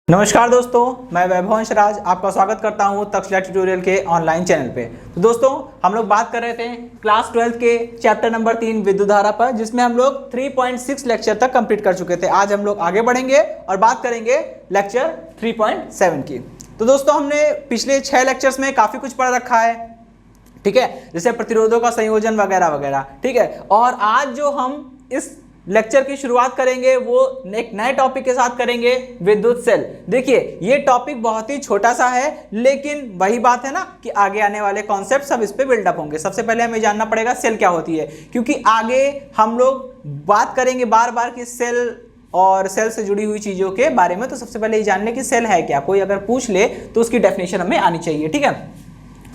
नमस्कार दोस्तों, मैं वैभव राज आपका स्वागत करता हूं तक्षशिला ट्यूटोरियल के ऑनलाइन चैनल पे। तो दोस्तों, हम लोग बात कर रहे थे क्लास 12 के चैप्टर नंबर 3 विद्युत धारा पर, जिसमें हम लोग 3.6 लेक्चर तक कंप्लीट कर चुके थे। आज हम लोग आगे बढ़ेंगे और बात करेंगे लेक्चर 3.7 की। तो दोस्तों, हमने पिछले 6 लेक्चर्स में काफ़ी कुछ पढ़ रखा है, ठीक है, जैसे प्रतिरोधों का संयोजन वगैरह वगैरह, ठीक है। और आज जो हम इस लेक्चर की शुरुआत करेंगे वो एक नए टॉपिक के साथ करेंगे, विद्युत सेल। देखिए, ये टॉपिक बहुत ही छोटा सा है, लेकिन वही बात है ना कि आगे आने वाले कॉन्सेप्ट सब इस पे बिल्डअप होंगे। सबसे पहले हमें जानना पड़ेगा सेल क्या होती है, क्योंकि आगे हम लोग बात करेंगे बार बार कि सेल और सेल से जुड़ी हुई चीजों के बारे में। तो सबसे पहले ये जान ले कि सेल है क्या। कोई अगर पूछ ले तो उसकी डेफिनेशन हमें आनी चाहिए, ठीक है।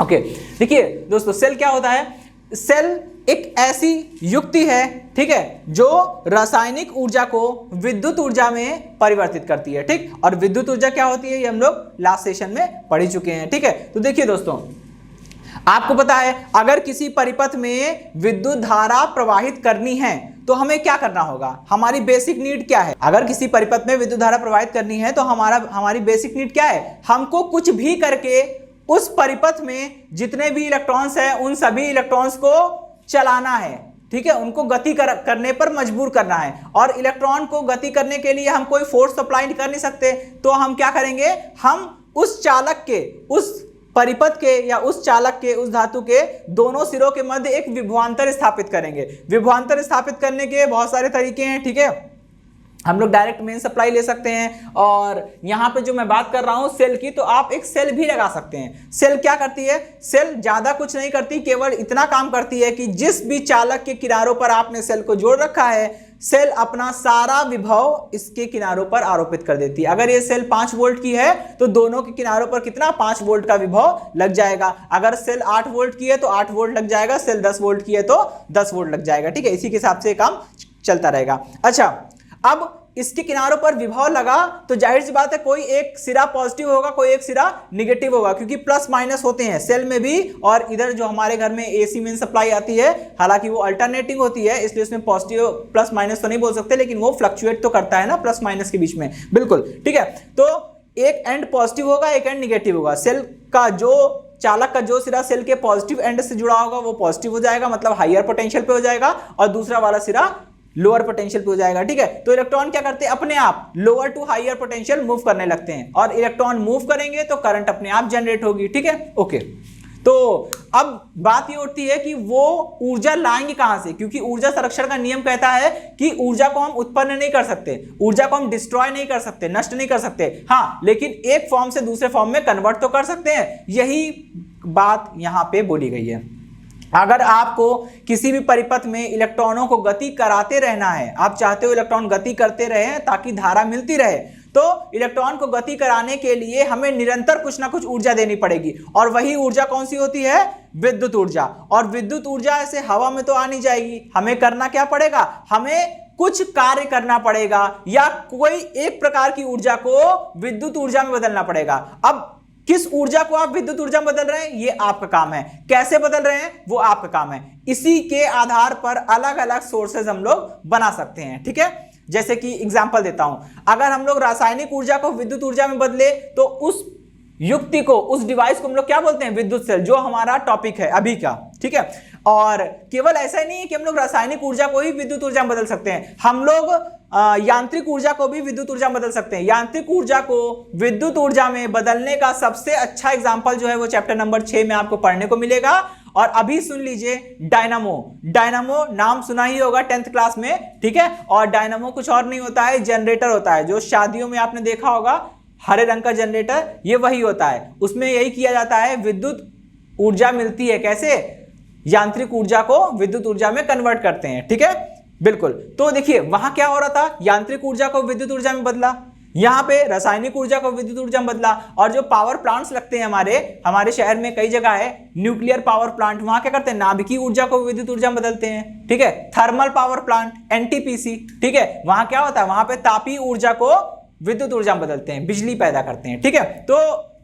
ओके, देखिए दोस्तों, सेल क्या होता है। सेल एक ऐसी युक्ति है, ठीक है, जो रासायनिक ऊर्जा को विद्युत ऊर्जा में परिवर्तित करती है, ठीक। और विद्युत ऊर्जा क्या होती है, ये हम लोग लास्ट सेशन में पढ़ ही चुके हैं, ठीक है। तो देखिए दोस्तों, आपको पता है अगर किसी परिपथ में विद्युत धारा प्रवाहित करनी है तो हमें क्या करना होगा। हमारी बेसिक नीड क्या है। अगर किसी परिपथ में विद्युत धारा प्रवाहित करनी है तो हमारी बेसिक नीड क्या है। हमको कुछ भी करके उस परिपथ में जितने भी इलेक्ट्रॉन्स हैं उन सभी इलेक्ट्रॉन्स को चलाना है, ठीक है, उनको गति करने पर मजबूर करना है। और इलेक्ट्रॉन को गति करने के लिए हम कोई फोर्स अप्लाई कर नहीं सकते, तो हम क्या करेंगे, हम उस चालक के, उस परिपथ के या उस चालक के, उस धातु के दोनों सिरों के मध्य एक विभवांतर स्थापित करेंगे। विभवांतर स्थापित करने के बहुत सारे तरीके हैं, ठीक है। हम लोग डायरेक्ट मेन सप्लाई ले सकते हैं, और यहाँ पे जो मैं बात कर रहा हूँ सेल की, तो आप एक सेल भी लगा सकते हैं। सेल क्या करती है, सेल ज्यादा कुछ नहीं करती, केवल इतना काम करती है कि जिस भी चालक के किनारों पर आपने सेल को जोड़ रखा है, सेल अपना सारा विभव इसके किनारों पर आरोपित कर देती है। अगर ये सेल 5 वोल्ट की है तो दोनों के किनारों पर कितना, 5 वोल्ट का विभव लग जाएगा। अगर सेल 8 वोल्ट की है तो 8 वोल्ट लग जाएगा, सेल 10 वोल्ट की है तो 10 वोल्ट लग जाएगा, ठीक है। इसी के हिसाब से काम चलता रहेगा। अच्छा, अब इसके किनारों पर विभव लगा तो जाहिर सी बात है कोई एक सिरा पॉजिटिव होगा, कोई एक सिरा निगेटिव होगा, क्योंकि प्लस माइनस होते हैं सेल में भी। और इधर जो हमारे घर में एसी मेन सप्लाई आती है, हालांकि वो अल्टरनेटिंग होती है, इसलिए उसमें पॉजिटिव प्लस माइनस तो नहीं बोल सकते, लेकिन वो फ्लक्चुएट तो करता है ना प्लस माइनस के बीच में, बिल्कुल, ठीक है। तो एक एंड पॉजिटिव होगा, एक एंड निगेटिव होगा। सेल का जो चालक का जो सिरा सेल के पॉजिटिव एंड से जुड़ा होगा वो पॉजिटिव हो जाएगा, मतलब हायर पोटेंशियल पे हो जाएगा, और दूसरा वाला सिरा लोअर पोटेंशियल पे हो जाएगा, ठीक है। तो इलेक्ट्रॉन क्या करते हैं, अपने आप lower to higher potential move करने लगते हैं, और इलेक्ट्रॉन मूव करेंगे तो करंट अपने आप जनरेट होगी, ठीक है। ओके, तो अब बात ये उठती है कि वो ऊर्जा लाएंगे कहां से, क्योंकि ऊर्जा संरक्षण का नियम कहता है कि ऊर्जा को हम उत्पन्न नहीं कर सकते, ऊर्जा को हम डिस्ट्रॉय नहीं कर सकते, नष्ट नहीं कर सकते, हाँ, लेकिन एक फॉर्म से दूसरे फॉर्म में कन्वर्ट तो कर सकते हैं। यही बात यहां पे बोली गई है। अगर आपको किसी भी परिपथ में इलेक्ट्रॉनों को गति कराते रहना है, आप चाहते हो इलेक्ट्रॉन गति करते रहे ताकि धारा मिलती रहे, तो इलेक्ट्रॉन को गति कराने के लिए हमें निरंतर कुछ ना कुछ ऊर्जा देनी पड़ेगी। और वही ऊर्जा कौन सी होती है, विद्युत ऊर्जा। और विद्युत ऊर्जा ऐसे हवा में तो आ नहीं जाएगी, हमें करना क्या पड़ेगा, हमें कुछ कार्य करना पड़ेगा, या कोई एक प्रकार की ऊर्जा को विद्युत ऊर्जा में बदलना पड़ेगा। अब किस ऊर्जा को आप विद्युत ऊर्जा में बदल रहे हैं, ये आपका काम है। कैसे बदल रहे हैं, वो आपका काम है। इसी के आधार पर अलग अलग सोर्सेज हम लोग बना सकते हैं, ठीक है। जैसे कि एग्जांपल देता हूं, अगर हम लोग रासायनिक ऊर्जा को विद्युत ऊर्जा में बदले तो उस युक्ति को, उस डिवाइस को हम लोग क्या बोलते हैं, विद्युत सेल, जो हमारा टॉपिक है अभी का, ठीक है। और केवल ऐसा ही नहीं है कि हम लोग रासायनिक ऊर्जा को ही विद्युत ऊर्जा में बदल सकते हैं, हम लोग यांत्रिक ऊर्जा को भी विद्युत ऊर्जा में बदल सकते हैं। यांत्रिक ऊर्जा को विद्युत ऊर्जा में बदलने का सबसे अच्छा एग्जांपल जो है वो चैप्टर नंबर 6 में आपको पढ़ने को मिलेगा। और अभी सुन लीजिए, डायनामो। डायनामो नाम सुना ही होगा 10th क्लास में, ठीक है। और डायनामो कुछ और नहीं होता है, जनरेटर होता है, जो शादियों में आपने देखा होगा, हरे रंग का जनरेटर, ये वही होता है। उसमें यही किया जाता है, विद्युत ऊर्जा मिलती है, कैसे, यांत्रिक ऊर्जा को विद्युत ऊर्जा में कन्वर्ट करते हैं, ठीक है, बिल्कुल। तो देखिए वहां क्या हो रहा था, यांत्रिक ऊर्जा को विद्युत ऊर्जा में बदला, यहां पे रासायनिक ऊर्जा को विद्युत ऊर्जा में बदला। और जो पावर प्लांट्स लगते हैं हमारे शहर में कई जगह है न्यूक्लियर पावर प्लांट, वहां क्या करते हैं, नाभिकीय ऊर्जा को विद्युत ऊर्जा में बदलते हैं, ठीक है। थर्मल पावर प्लांट, एनटीपीसी, ठीक है, वहां क्या होता है, वहां पे तापीय ऊर्जा को विद्युत ऊर्जा में बदलते हैं, बिजली पैदा करते हैं, ठीक है। तो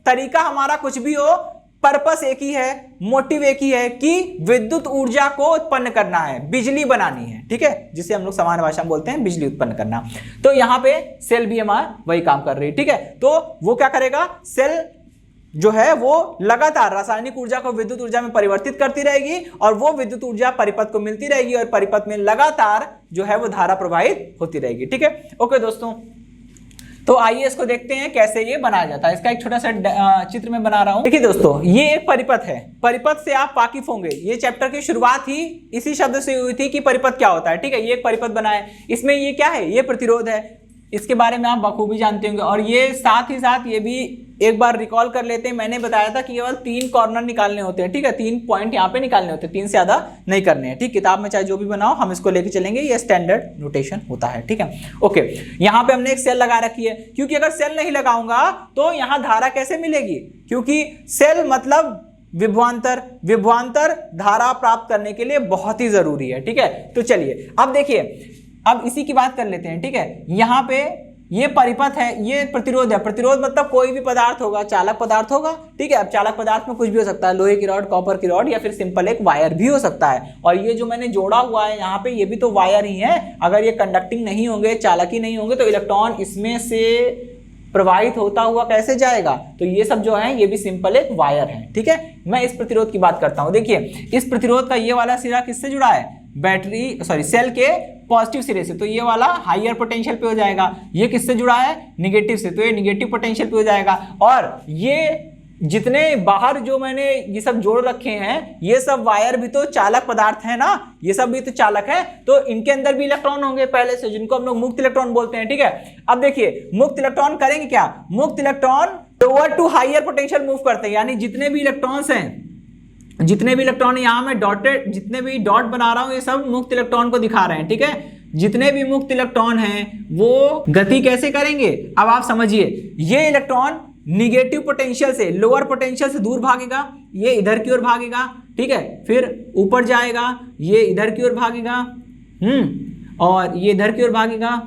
तरीका हमारा कुछ भी हो, पर्पस एक ही है, मोटिव एक ही है कि विद्युत ऊर्जा को उत्पन्न करना है, बिजली बनानी है, ठीक है, जिसे हम लोग सामान्य भाषा में बोलते हैं बिजली उत्पन्न करना। तो यहाँ पे सेल भी हमारा वही काम कर रही है, ठीक है। तो वो क्या करेगा, सेल जो है वो लगातार रासायनिक ऊर्जा को विद्युत ऊर्जा में परिवर्तित करती रहेगी और वो विद्युत ऊर्जा परिपथ को मिलती रहेगी और परिपथ में लगातार जो है वो धारा प्रवाहित होती रहेगी, ठीक है। ओके दोस्तों, तो आइए इसको देखते हैं कैसे ये बनाया जाता है। इसका एक छोटा सा चित्र में बना रहा हूं। देखिए दोस्तों, ये एक परिपथ है, परिपथ से आप वाकिफ होंगे। ये चैप्टर की शुरुआत ही इसी शब्द से हुई थी कि परिपथ क्या होता है, ठीक है। ये एक परिपथ बना है, इसमें ये क्या है, ये प्रतिरोध है, इसके बारे में आप बखूबी जानते होंगे। और ये साथ ही साथ ये भी एक बार रिकॉल कर लेते हैं, मैंने बताया था कि केवल 3 कॉर्नर निकालने होते हैं, ठीक है, 3 पॉइंट यहाँ पे निकालने होते हैं, 3 से ज्यादा नहीं करने हैं, ठीक। किताब में चाहे जो भी बनाओ हम इसको लेके चलेंगे, ये स्टैंडर्ड नोटेशन होता है, ठीक है। ओके, यहाँ पे हमने एक सेल लगा रखी है, क्योंकि अगर सेल नहीं लगाऊंगा तो यहाँ धारा कैसे मिलेगी, क्योंकि सेल मतलब विभवांतर, विभवांतर धारा प्राप्त करने के लिए बहुत ही जरूरी है, ठीक है। तो चलिए अब देखिए, अब इसी की बात कर लेते हैं, ठीक है। यहाँ पे ये परिपथ है, ये प्रतिरोध है, प्रतिरोध मतलब कोई भी पदार्थ होगा, चालक पदार्थ होगा, ठीक है। अब चालक पदार्थ में कुछ भी हो सकता है, लोहे की रॉड, कॉपर की रॉड, या फिर सिंपल एक वायर भी हो सकता है। और ये जो मैंने जोड़ा हुआ है यहाँ पे, ये भी तो वायर ही है। अगर ये कंडक्टिंग नहीं होंगे, चालक ही नहीं होंगे, तो इलेक्ट्रॉन इसमें से प्रवाहित होता हुआ कैसे जाएगा। तो ये सब जो है ये भी सिंपल एक वायर है, ठीक है। मैं इस प्रतिरोध की बात करता हूं। देखिए, इस प्रतिरोध का ये वाला सिरा किससे जुड़ा है, सेल के पॉजिटिव सिरे से, तो ये वाला हायर पोटेंशियल पे हो जाएगा। ये किससे जुड़ा है, निगेटिव से, तो ये निगेटिव पोटेंशियल पे हो जाएगा। और ये जितने बाहर जो मैंने ये सब जोड़ रखे हैं, ये सब वायर भी तो चालक पदार्थ है ना, ये सब भी तो चालक है, तो इनके अंदर भी इलेक्ट्रॉन होंगे पहले से, जिनको हम लोग मुक्त इलेक्ट्रॉन बोलते हैं, ठीक है। अब देखिए, मुक्त इलेक्ट्रॉन करेंगे क्या, मुक्त electron lower to higher potential move करते हैं, यानी जितने भी इलेक्ट्रॉन्स हैं, जितने भी इलेक्ट्रॉन यहाँ में डॉटेड, जितने भी डॉट बना रहा हूं, ये सब मुक्त इलेक्ट्रॉन को दिखा रहे हैं, ठीक है। जितने भी मुक्त इलेक्ट्रॉन हैं वो गति कैसे करेंगे, अब आप समझिए। ये इलेक्ट्रॉन निगेटिव पोटेंशियल से, लोअर पोटेंशियल से दूर भागेगा, ये इधर की ओर भागेगा, ठीक है, फिर ऊपर जाएगा, ये इधर की ओर भागेगा, और ये इधर की ओर भागेगा,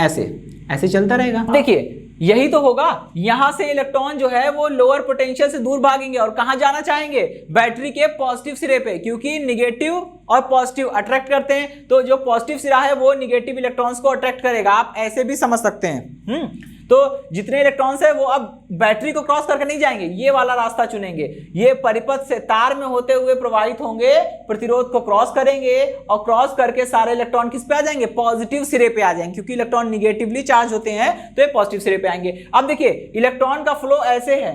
ऐसे ऐसे चलता रहेगा। देखिए, यही तो होगा, यहां से इलेक्ट्रॉन जो है वो लोअर पोटेंशियल से दूर भागेंगे और कहां जाना चाहेंगे, बैटरी के पॉजिटिव सिरे पे, क्योंकि निगेटिव और पॉजिटिव अट्रैक्ट करते हैं, तो जो पॉजिटिव सिरा है वो निगेटिव इलेक्ट्रॉन्स को अट्रैक्ट करेगा। आप ऐसे भी समझ सकते हैं। तो जितने इलेक्ट्रॉन्स है वो अब बैटरी को क्रॉस करके नहीं जाएंगे, ये वाला रास्ता चुनेंगे, ये परिपथ से तार में होते हुए प्रवाहित होंगे, प्रतिरोध को क्रॉस करेंगे और क्रॉस करके सारे इलेक्ट्रॉन किस पे आ जाएंगे, पॉजिटिव सिरे पे आ जाएंगे, क्योंकि इलेक्ट्रॉन निगेटिवली चार्ज होते हैं तो ये पॉजिटिव सिरे पे आएंगे। अब देखिए, इलेक्ट्रॉन का फ्लो ऐसे है,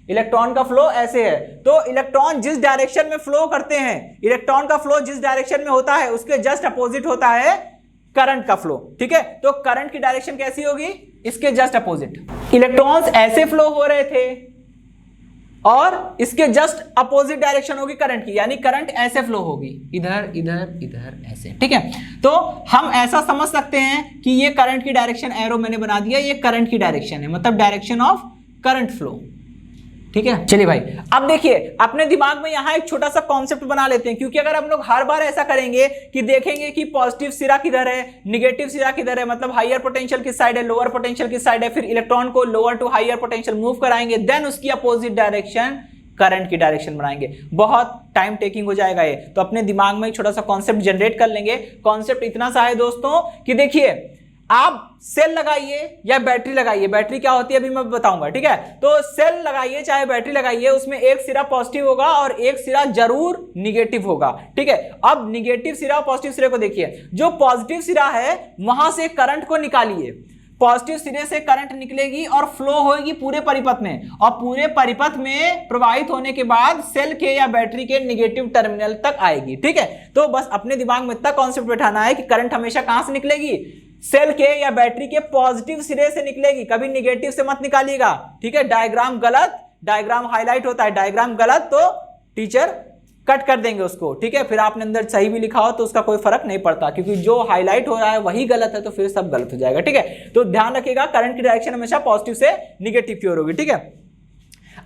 इलेक्ट्रॉन का फ्लो ऐसे है, तो इलेक्ट्रॉन जिस डायरेक्शन में फ्लो करते हैं, इलेक्ट्रॉन का फ्लो जिस डायरेक्शन में होता है उसके जस्ट अपोजिट होता है करंट का फ्लो, ठीक है। तो करंट की डायरेक्शन कैसी होगी, इसके जस्ट अपोजिट। इलेक्ट्रॉन्स ऐसे फ्लो हो रहे थे और इसके जस्ट अपोजिट डायरेक्शन होगी करंट की, यानी करंट ऐसे फ्लो होगी, इधर इधर इधर ऐसे, ठीक है। तो हम ऐसा समझ सकते हैं कि ये करंट की डायरेक्शन, एरो मैंने बना दिया, ये करंट की डायरेक्शन है, मतलब डायरेक्शन ऑफ करंट फ्लो, ठीक है। चलिए भाई, अब देखिए, अपने दिमाग में यहां एक छोटा सा कॉन्सेप्ट बना लेते हैं, क्योंकि अगर हम लोग हर बार ऐसा करेंगे कि देखेंगे कि पॉजिटिव सिरा किधर है, निगेटिव सिरा किधर है, मतलब हायर पोटेंशियल किस साइड है, लोअर पोटेंशियल किस साइड है, फिर इलेक्ट्रॉन को lower to higher potential move कराएंगे, देन उसकी अपोजिट डायरेक्शन करंट की डायरेक्शन बनाएंगे, बहुत टाइम टेकिंग हो जाएगा ये। तो अपने दिमाग में एक छोटा सा कॉन्सेप्ट जनरेट कर लेंगे। कॉन्सेप्ट इतना सा है दोस्तों कि देखिए, आप सेल लगाइए या बैटरी लगाइए, बैटरी क्या होती है अभी मैं बताऊंगा, ठीक है। तो सेल लगाइए चाहे बैटरी लगाइए, उसमें एक सिरा पॉजिटिव होगा और एक सिरा जरूर निगेटिव होगा, ठीक है। अब निगेटिव सिरा और पॉजिटिव सिरे को देखिए, जो पॉजिटिव सिरा है वहां से करंट को निकालिए, पॉजिटिव सिरे से करंट निकलेगी और फ्लो होगी पूरे परिपथ में, और पूरे परिपथ में प्रवाहित होने के बाद सेल के या बैटरी के निगेटिव टर्मिनल तक आएगी, ठीक है। तो बस अपने दिमाग में इतना कॉन्सेप्ट बैठाना है कि करंट हमेशा कहां से निकलेगी, सेल के या बैटरी के पॉजिटिव सिरे से निकलेगी, कभी निगेटिव से मत निकालिएगा, ठीक है। डायग्राम गलत, डायग्राम हाईलाइट होता है, डायग्राम गलत तो टीचर कट कर देंगे उसको, ठीक है। फिर आपने अंदर सही भी लिखा हो तो उसका कोई फर्क नहीं पड़ता, क्योंकि जो हाईलाइट हो रहा है वही गलत है, तो फिर सब गलत हो जाएगा, ठीक है। तो ध्यान रखिएगा, करंट की डायरेक्शन हमेशा पॉजिटिव से निगेटिव की ओर होगी, ठीक है।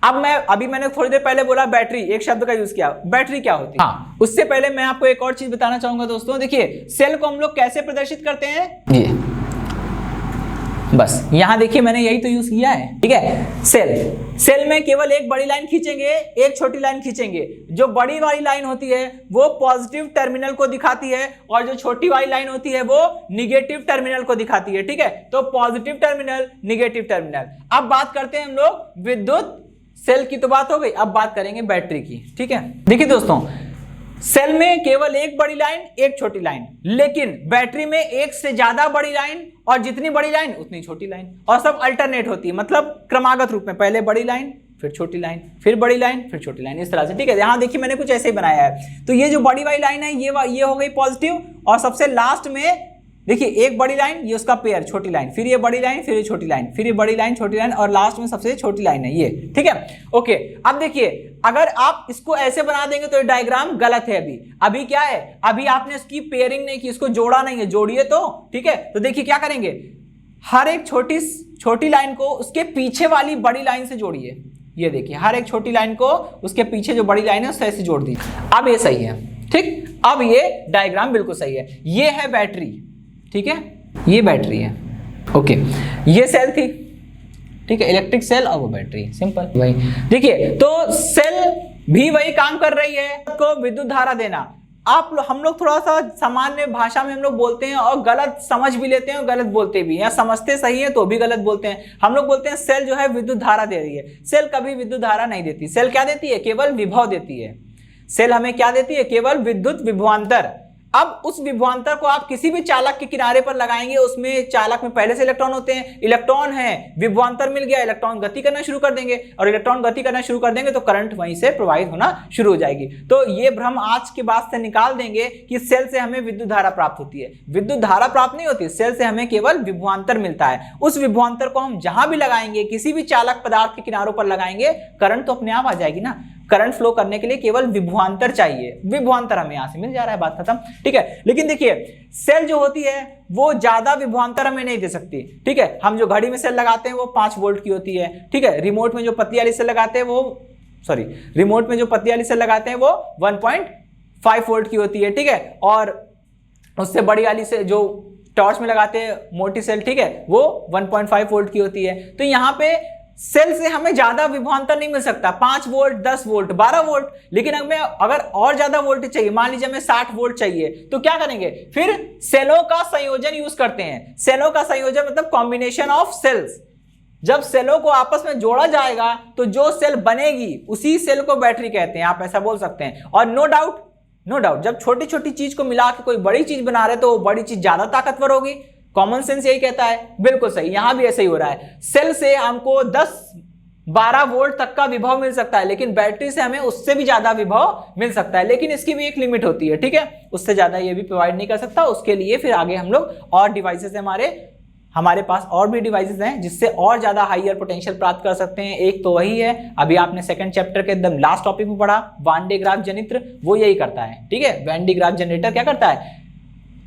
अब मैंने थोड़ी देर पहले बोला बैटरी, एक शब्द का यूज किया, बैटरी क्या होती है, हाँ, उससे पहले मैं आपको एक और चीज बताना चाहूंगा दोस्तों। देखिए, सेल को हम लोग कैसे प्रदर्शित करते हैं, ये बस यहां देखिए मैंने यही तो यूज किया है, ठीक है। सेल में केवल एक बड़ी लाइन खींचेंगे, एक छोटी लाइन खींचेंगे। जो बड़ी वाली लाइन होती है वो पॉजिटिव टर्मिनल को दिखाती है और जो छोटी वाली लाइन होती है वो निगेटिव टर्मिनल को दिखाती है, ठीक है। तो पॉजिटिव टर्मिनल, निगेटिव टर्मिनल। अब बात करते हैं हम लोग विद्युत सेल की, तो बात हो गई। अब बात करेंगे बैटरी की, ठीक है। देखिए दोस्तों, सेल में केवल एक बड़ी लाइन, एक छोटी लाइन, लेकिन बैटरी में एक से ज्यादा बड़ी लाइन और जितनी बड़ी लाइन उतनी छोटी लाइन, और सब अल्टरनेट होती है, मतलब क्रमागत रूप में, पहले बड़ी लाइन फिर छोटी लाइन फिर बड़ी लाइन फिर छोटी लाइन, इस तरह से, ठीक है। यहां देखिए मैंने कुछ ऐसे ही बनाया है। तो ये जो बड़ी वाली लाइन है ये हो गई पॉजिटिव, और सबसे लास्ट में देखिए एक बड़ी लाइन, ये उसका पेयर छोटी लाइन, फिर ये बड़ी लाइन, फिर ये छोटी लाइन, फिर ये बड़ी लाइन, छोटी लाइन, और लास्ट में सबसे छोटी लाइन है ये, ठीक है। ओके, अब देखिए अगर आप इसको ऐसे बना देंगे तो ये डायग्राम गलत है। अभी क्या है, अभी आपने इसकी पेयरिंग नहीं की, इसको जोड़ा नहीं है, जोड़िए तो, ठीक है। तो देखिए क्या करेंगे, हर एक छोटी लाइन को उसके पीछे वाली बड़ी लाइन से जोड़िए। ये देखिए हर एक छोटी लाइन को उसके पीछे जो बड़ी लाइन है उससे ऐसे जोड़ दीजिए। अब ये सही है, ठीक। अब ये डायग्राम बिल्कुल सही है। ये है बैटरी, ठीक है, ये बैटरी है, ओके। ये सेल थी, ठीक है, इलेक्ट्रिक सेल और वो बैटरी, सिंपल वही। देखिए तो सेल भी वही काम कर रही है, को विद्युत धारा देना। हम लोग थोड़ा सा सामान्य भाषा में हम लोग बोलते हैं और गलत समझ भी लेते हैं और गलत बोलते भी हैं, या समझते सही है तो भी गलत बोलते हैं। हम लोग बोलते हैं सेल जो है विद्युत धारा दे रही है। सेल कभी विद्युत धारा नहीं देती। सेल क्या देती है, केवल विभव देती है। सेल हमें क्या देती है, केवल विद्युत विभवांतर। अब उस विभवांतर को आप किसी भी चालक के किनारे पर लगाएंगे, उसमें चालक में पहले से इलेक्ट्रॉन होते हैं, इलेक्ट्रॉन है, विभवांतर मिल गया, इलेक्ट्रॉन गति करना शुरू कर देंगे, और इलेक्ट्रॉन गति करना शुरू कर देंगे तो करंट वहीं से प्रवाहित होना शुरू हो जाएगी। तो ये भ्रम आज के बाद से निकाल देंगे कि सेल से हमें विद्युत धारा प्राप्त होती है। विद्युत धारा प्राप्त नहीं होती, सेल से हमें केवल विभवांतर मिलता है। उस विभवांतर को हम जहां भी लगाएंगे, किसी भी चालक पदार्थ के किनारों पर लगाएंगे, करंट तो अपने आप आ जाएगी ना। करंट फ्लो करने के लिए केवल विभवांतर चाहिए, विभवांतर हमें यहां से मिल जा रहा है, बात खत्म, ठीक है। लेकिन देखिए सेल जो होती है वो ज्यादा विभवांतर हमें नहीं दे सकती, ठीक है। हम जो घड़ी में सेल लगाते हैं वो 5 वोल्ट की होती है, ठीक है। रिमोट में जो पतली वाली सेल लगाते हैं वो 1.5 वोल्ट की होती है, ठीक है। और उससे बड़ी वाली से जो टॉर्च में लगाते हैं मोटी सेल, ठीक है, वो 1.5 वोल्ट की होती है। तो यहाँ पे सेल से हमें ज्यादा विभवांतर नहीं मिल सकता, 5 वोल्ट, 10 वोल्ट, 12 वोल्ट। लेकिन हमें अगर और ज्यादा वोल्टेज चाहिए, मान लीजिए हमें 60 वोल्ट चाहिए, तो क्या करेंगे, फिर सेलों का संयोजन यूज करते हैं। सेलों का संयोजन मतलब कॉम्बिनेशन ऑफ सेल्स। जब सेलों को आपस में जोड़ा जाएगा तो जो सेल बनेगी उसी सेल को बैटरी कहते हैं, आप ऐसा बोल सकते हैं। और नो डाउट जब छोटी छोटी चीज को मिला के कोई बड़ी चीज बना रहे तो वो बड़ी चीज ज्यादा ताकतवर होगी। कॉमन सेंस यही कहता है, बिल्कुल सही, यहां भी ऐसे ही हो रहा है। सेल से हमको 10-12 वोल्ट तक का विभव मिल सकता है, लेकिन बैटरी से हमें उससे भी ज्यादा विभव मिल सकता है, लेकिन इसकी भी एक लिमिट होती है, ठीक है। उससे ज्यादा ये भी प्रोवाइड नहीं कर सकता। उसके लिए फिर आगे हम लोग और डिवाइसेस हमारे पास और भी डिवाइसेस हैं जिससे और ज्यादा हाईयर पोटेंशियल प्राप्त कर सकते हैं। एक तो वही है, अभी आपने सेकंड चैप्टर के एकदम लास्ट टॉपिक में पढ़ा, वैन डे ग्राफ जनित्र, वो यही करता है, ठीक है। वैन डे ग्राफ जनरेटर क्या करता है,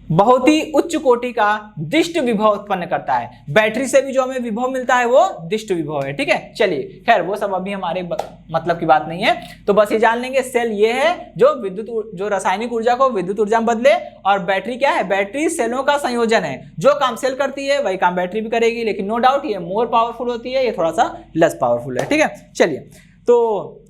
बहुत ही उच्च कोटि का दिष्ट विभव उत्पन्न करता है। बैटरी से भी जो हमें विभव मिलता है वो दिष्ट विभव है, ठीक है। चलिए खैर वो सब अभी हमारे मतलब की बात नहीं है। तो बस ये जान लेंगे सेल ये है जो रासायनिक ऊर्जा को विद्युत ऊर्जा में बदले, और बैटरी क्या है, बैटरी सेलों का संयोजन है। जो काम सेल करती है वही काम बैटरी भी करेगी, लेकिन नो डाउट ये मोर पावरफुल होती है, ये थोड़ा सा लेस पावरफुल है, ठीक है। चलिए तो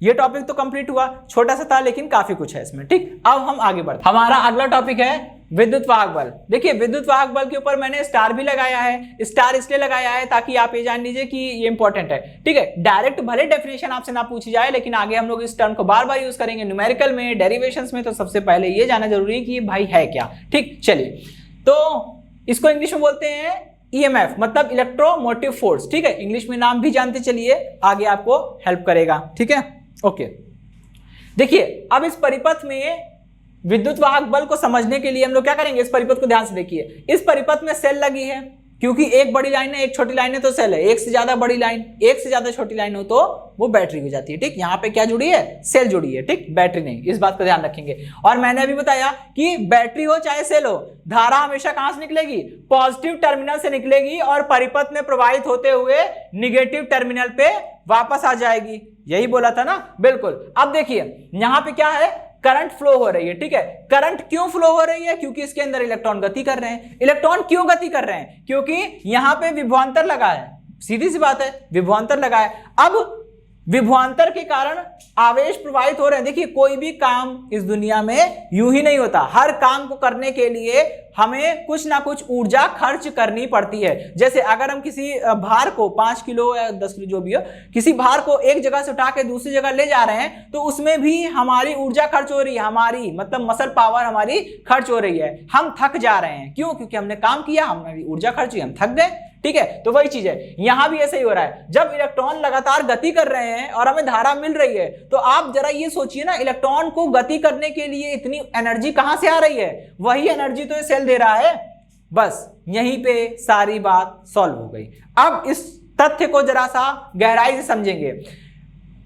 ये टॉपिक तो कंप्लीट हुआ, छोटा सा था लेकिन काफी कुछ है इसमें, ठीक। अब हम आगे बढ़ते, हमारा अगला टॉपिक है विद्युत वाहक बल। देखिए विद्युत वाहक बल के ऊपर मैंने स्टार भी लगाया है। स्टार इसलिए लगाया है ताकि आप ये जान लीजिए कि ये इंपॉर्टेंट है, ठीक है। डायरेक्ट भले डेफिनेशन आपसे ना पूछी जाए, लेकिन आगे हम लोग इस टर्म को बार बार यूज करेंगे न्यूमेरिकल में, डेरिवेशंस में, तो सबसे पहले ये जानना जरूरी है कि भाई है क्या, ठीक। चलिए तो इसको इंग्लिश में बोलते हैं EMF, मतलब इलेक्ट्रोमोटिव फोर्स, ठीक है। इंग्लिश में नाम भी जानते चलिए, आगे आपको हेल्प करेगा, ठीक है। ओके देखिए अब इस परिपथ में विद्युत वाहक बल को समझने के लिए हम लोग क्या करेंगे, इस परिपथ को ध्यान से देखिए। इस परिपथ में सेल लगी है, क्योंकि एक बड़ी लाइन है एक छोटी लाइन है तो सेल है। एक से ज्यादा बड़ी लाइन एक से ज्यादा छोटी लाइन हो तो वो बैटरी हो जाती है, ठीक। यहाँ पे क्या जुड़ी है, सेल जुड़ी है, ठीक, बैटरी नहीं। इस बात का ध्यान रखेंगे। और मैंने अभी बताया कि बैटरी हो चाहे सेल हो, धारा हमेशा कहां से निकलेगी, पॉजिटिव टर्मिनल से निकलेगी और परिपथ में प्रवाहित होते हुए निगेटिव टर्मिनल पे वापस आ जाएगी। यही बोला था ना, बिल्कुल। अब देखिए यहां पे क्या है, करंट फ्लो हो रही है, ठीक है। करंट क्यों फ्लो हो रही है? क्योंकि इसके अंदर इलेक्ट्रॉन गति कर रहे हैं। इलेक्ट्रॉन क्यों गति कर रहे हैं? क्योंकि यहां पे विभवांतर लगा है, सीधी सी बात है, विभवांतर लगा है। अब विभवांतर के कारण आवेश प्रवाहित हो रहे हैं। देखिए कोई भी काम इस दुनिया में यूं ही नहीं होता, हर काम को करने के लिए हमें कुछ ना कुछ ऊर्जा खर्च करनी पड़ती है। जैसे अगर हम किसी भार को 5 किलो या 10 किलो जो भी हो, किसी भार को एक जगह से उठा के दूसरी जगह ले जा रहे हैं तो उसमें भी हमारी ऊर्जा खर्च हो रही है, हमारी मतलब मसल पावर हमारी खर्च हो रही है, हम थक जा रहे हैं। क्यों? क्योंकि हमने काम किया, हमारी ऊर्जा खर्च हुई, हम थक गए, ठीक है। तो वही चीज है, यहां भी ऐसे ही हो रहा है। जब इलेक्ट्रॉन लगातार गति कर रहे हैं और हमें धारा मिल रही है तो आप जरा ये सोचिए ना, इलेक्ट्रॉन को गति करने के लिए इतनी एनर्जी कहां से आ रही है? वही एनर्जी तो ये सेल दे रहा है। बस यहीं पे सारी बात सॉल्व हो गई। अब इस तथ्य को जरा सा गहराई से समझेंगे।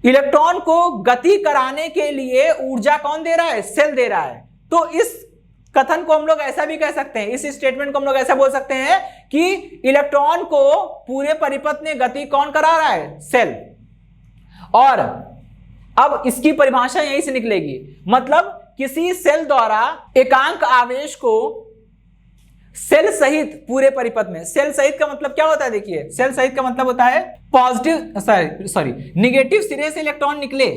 इलेक्ट्रॉन को गति कराने के लिए ऊर्जा कौन दे रहा है? सेल दे रहा है। तो इस कथन को हम लोग ऐसा भी कह सकते हैं, इस स्टेटमेंट को हम लोग ऐसा बोल सकते हैं कि इलेक्ट्रॉन को पूरे परिपथ में गति कौन करा रहा है? सेल। और अब इसकी परिभाषा यहीं से निकलेगी, मतलब किसी सेल द्वारा एकांक आवेश को सेल सहित पूरे परिपथ में, सेल सहित का मतलब क्या होता है? देखिए सेल सहित का मतलब होता है निगेटिव सिरे से इलेक्ट्रॉन निकले,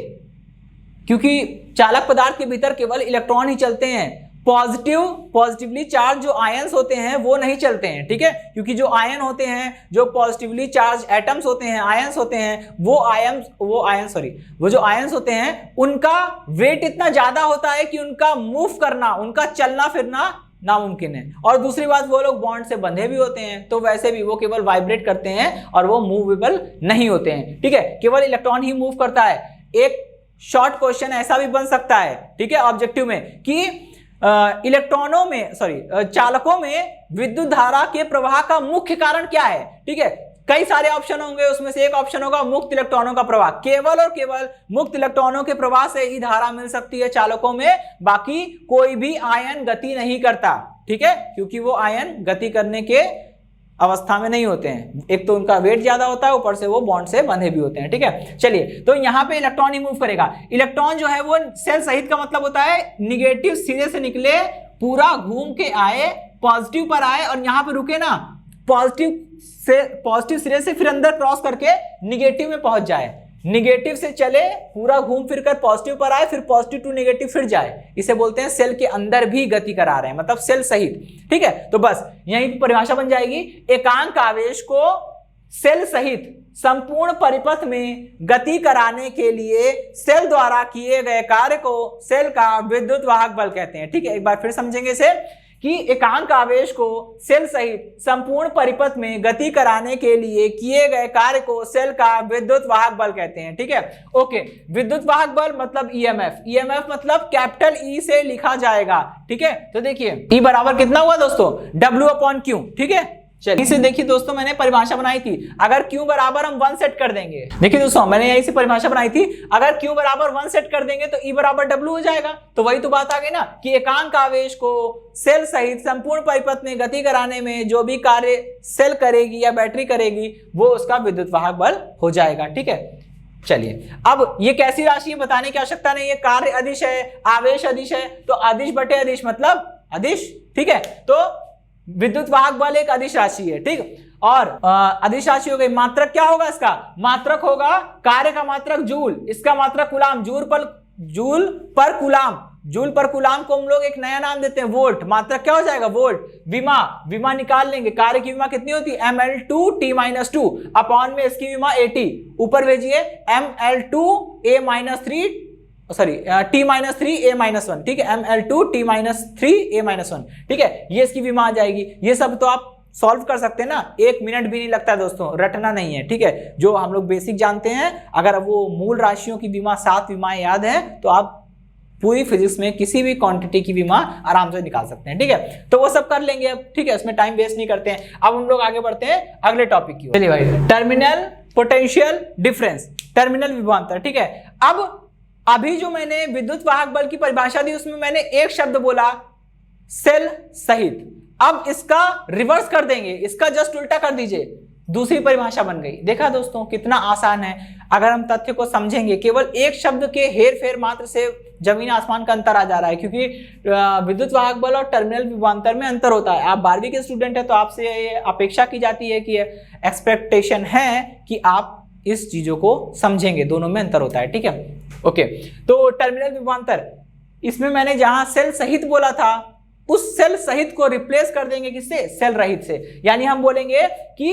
क्योंकि चालक पदार्थ के भीतर केवल इलेक्ट्रॉन ही चलते हैं, पॉजिटिवली चार्ज जो आयंस होते हैं वो नहीं चलते हैं, ठीक है। क्योंकि जो आयन होते हैं, जो पॉजिटिवली चार्ज एटम्स होते हैं, आयंस होते हैं, वो जो आयंस होते हैं उनका वेट इतना ज्यादा होता है कि उनका मूव करना, उनका चलना फिरना नामुमकिन है। और दूसरी बात, वो लोग बॉन्ड से बंधे भी होते हैं, तो वैसे भी वो केवल वाइब्रेट करते हैं और वो मूवेबल नहीं होते हैं, ठीक है। केवल इलेक्ट्रॉन ही मूव करता है। एक शॉर्ट क्वेश्चन ऐसा भी बन सकता है, ठीक है, ऑब्जेक्टिव में, कि इलेक्ट्रॉनों में चालकों में विद्युत धारा के प्रवाह का मुख्य कारण क्या है? ठीक है, कई सारे ऑप्शन होंगे, उसमें से एक ऑप्शन होगा मुक्त इलेक्ट्रॉनों का प्रवाह। केवल और केवल मुक्त इलेक्ट्रॉनों के प्रवाह से ही धारा मिल सकती है चालकों में, बाकी कोई भी आयन गति नहीं करता, ठीक है, क्योंकि वो आयन गति करने के अवस्था में नहीं होते हैं। एक तो उनका वेट ज्यादा होता है, ऊपर से वो बॉन्ड से बंधे भी होते हैं, ठीक है। चलिए, तो यहां पे इलेक्ट्रॉन ही मूव करेगा। इलेक्ट्रॉन जो है वो सेल सहित का मतलब होता है निगेटिव सिरे से निकले, पूरा घूम के आए, पॉजिटिव पर आए और यहां पे रुके ना, पॉजिटिव सिरे से फिर अंदर क्रॉस करके निगेटिव में पहुंच जाए, निगेटिव से चले, पूरा घूम फिर कर पॉजिटिव पर आए, फिर पॉजिटिव टू निगेटिव फिर जाए। इसे बोलते हैं सेल के अंदर भी गति करा रहे हैं, मतलब सेल सहित, ठीक है। तो बस यहीं की परिभाषा बन जाएगी, एकांक आवेश को सेल सहित संपूर्ण परिपथ में गति कराने के लिए सेल द्वारा किए गए कार्य को सेल का विद्युत वाहक बल कहते हैं, ठीक है। एक बार फिर समझेंगे इसे, कि एकांक आवेश को सेल सहित संपूर्ण परिपथ में गति कराने के लिए किए गए कार्य को सेल का विद्युत वाहक बल कहते हैं, ठीक है। ओके, विद्युत वाहक बल मतलब ईएमएफ मतलब कैपिटल ई से लिखा जाएगा, ठीक है। तो देखिए ई बराबर कितना हुआ दोस्तों? W/Q, ठीक है। चलिए इसे देखिए दोस्तों, मैंने परिभाषा बनाई थी, अगर Q बराबर हम 1 सेट कर देंगे, देखिए दोस्तों मैंने यहीं से परिभाषा बनाई थी, अगर Q बराबर 1 सेट कर देंगे तो E बराबर W हो जाएगा। तो वही तो बात आ गई ना, कि एकांक आवेश को सेल सहित संपूर्ण परिपथ में गति कराने में जो भी कार्य सेल करेगी या बैटरी करेगी वो उसका विद्युत वाहक बल हो जाएगा, ठीक है। चलिए, अब ये कैसी राशि है बताने की आवश्यकता नहीं है, कार्य अदिश है, आवेश अदिश है, तो अदिश बटे अदिश मतलब अदिश, ठीक है। तो विद्युत वाहक बल एक अदिश राशि है, ठीक। और अदिश राशि हो गई, मात्रक क्या होगा इसका? मात्रक होगा कार्य का मात्रक जूल, इसका मात्रक कुलाम, जूल पर कुलाम को हम लोग एक नया नाम देते हैं वोल्ट, मात्रक क्या हो जाएगा? वोल्ट। विमा निकाल लेंगे, कार्य की विमा कितनी होती है? ml2t-2 अपॉन में इसकी विमा 80, ऊपर भेजिए ml2a-3 t-3a-1, ठीक है, ml2t-3a-1, ठीक है, ये इसकी विमा आ जाएगी। ये सब तो आप सॉल्व कर सकते हैं ना, 1 मिनट भी नहीं लगता है दोस्तों, रटना नहीं है, ठीक है। जो हम लोग बेसिक जानते हैं, अगर वो मूल राशियों की विमा 7 विमाएं याद है तो आप पूरी फिजिक्स में किसी भी क्वांटिटी की विमा आराम से निकाल सकते हैं, ठीक है। तो वो सब कर लेंगे अब, ठीक है, उसमें टाइम वेस्ट नहीं करते हैं। अब हम लोग आगे बढ़ते हैं अगले टॉपिक की ओर। चलिए भाई, टर्मिनल पोटेंशियल डिफरेंस, टर्मिनल विभवांतर, ठीक है। अब अभी जो मैंने विद्युत वाहक बल की परिभाषा दी उसमें मैंने एक शब्द बोला सेल सहित, अब इसका रिवर्स कर देंगे, इसका जस्ट उल्टा कर दीजिए, दूसरी परिभाषा बन गई। देखा दोस्तों कितना आसान है। अगर हम तथ्य को समझेंगे, केवल एक शब्द के हेर फेर मात्र से जमीन आसमान का अंतर आ जा रहा है, क्योंकि विद्युत वाहक बल और टर्मिनल विभवांतर में अंतर होता है। आप 12वीं के स्टूडेंट है तो आपसे ये अपेक्षा की जाती है कि एक्सपेक्टेशन है कि आप इस चीजों को समझेंगे, दोनों में अंतर होता है, ठीक है। ओके, तो टर्मिनल विभवांतर, इसमें मैंने जहां सेल सहित बोला था उस सेल सहित को रिप्लेस कर देंगे किससे, सेल रहित से। यानी हम बोलेंगे कि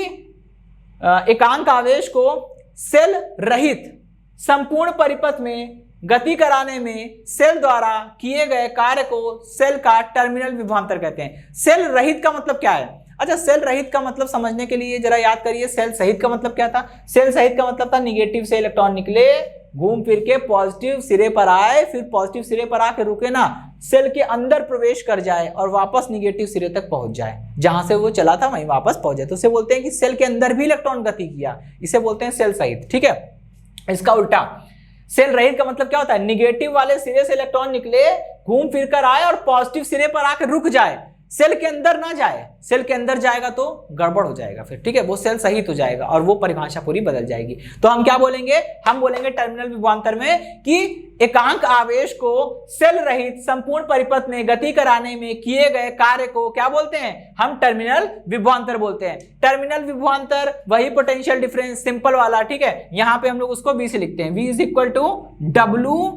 एकांक आवेश को सेल रहित संपूर्ण परिपथ में गति कराने में सेल द्वारा किए गए कार्य को सेल का टर्मिनल विभवांतर कहते हैं। सेल रहित का मतलब क्या है? अच्छा, सेल रहित का मतलब समझने के लिए जरा याद करिए, सेल सहित का मतलब क्या था? सेल सहित का मतलब था निगेटिव से इलेक्ट्रॉन निकले, घूम फिर के पॉजिटिव सिरे पर आए, फिर पॉजिटिव सिरे पर आके रुके ना, सेल के अंदर प्रवेश कर जाए और वापस निगेटिव सिरे तक पहुंच जाए, जहां से वो चला था वहीं वापस पहुंच जाए, तो उसे बोलते हैं कि सेल के अंदर भी इलेक्ट्रॉन गति किया, इसे बोलते हैं सेल सहित, ठीक है। इसका उल्टा सेल रहित का मतलब क्या होता है? निगेटिव वाले सिरे से इलेक्ट्रॉन निकले, घूम फिर कर आए और पॉजिटिव सिरे पर आकर रुक जाए, सेल के अंदर ना जाए। सेल के अंदर जाएगा तो गड़बड़ हो जाएगा फिर, ठीक है, वो सेल सहित हो जाएगा और वो परिभाषा पूरी बदल जाएगी। तो हम क्या बोलेंगे? हम बोलेंगे टर्मिनल विभवांतर में कि एकांक आवेश को सेल रहित संपूर्ण परिपथ में गति कराने में किए गए कार्य को क्या बोलते हैं? हम टर्मिनल विभवांतर बोलते हैं। टर्मिनल विभवांतर वही पोटेंशियल डिफरेंस सिंपल वाला, ठीक है। यहां पे हम लोग उसको V से लिखते हैं, V is equal to W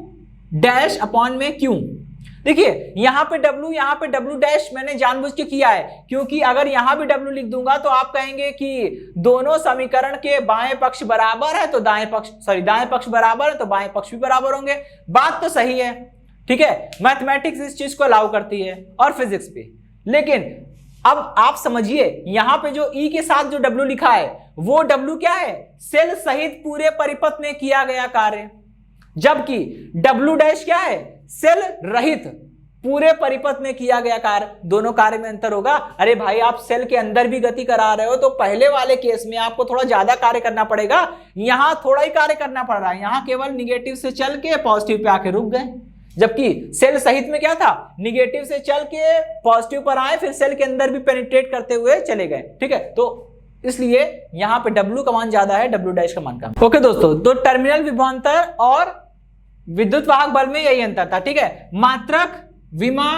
dash upon में Q। देखिए यहां पे W, यहां पे W डैश मैंने जानबूझ के किया है, क्योंकि अगर यहां भी W लिख दूंगा तो आप कहेंगे कि दोनों समीकरण के बाएं पक्ष बराबर है तो दाएं पक्ष बराबर है तो बाएं पक्ष भी बराबर होंगे। बात तो सही है, ठीक है, मैथमेटिक्स इस चीज को अलाउ करती है और फिजिक्स भी। लेकिन अब आप समझिए, यहां पे जो E के साथ जो W लिखा है वो W क्या है? सेल सहित पूरे परिपथ में किया गया कार्य, जबकि W डैश क्या है? सेल रहित पूरे परिपथ में किया गया कार्य। दोनों कार्य में अंतर होगा। अरे भाई, आप सेल के अंदर भी गति करा रहे हो तो पहले वाले केस में आपको थोड़ा ज्यादा कार्य करना पड़ेगा, यहां थोड़ा ही कार्य करना पड़ रहा है, यहां केवल निगेटिव से चल के पॉजिटिव पे आके रुक गए। जबकि सेल सहित में क्या था? निगेटिव से चल के पॉजिटिव पर आए, फिर सेल के अंदर भी पेनिट्रेट करते हुए चले गए, ठीक है। तो इसलिए यहां पे W का मान ज्यादा है, W डैश का मान कम। ओके दोस्तों, तो टर्मिनल विभवांतर और विद्युत वाहक बल में यही अंतर था, ठीक है। मात्रक, विमा,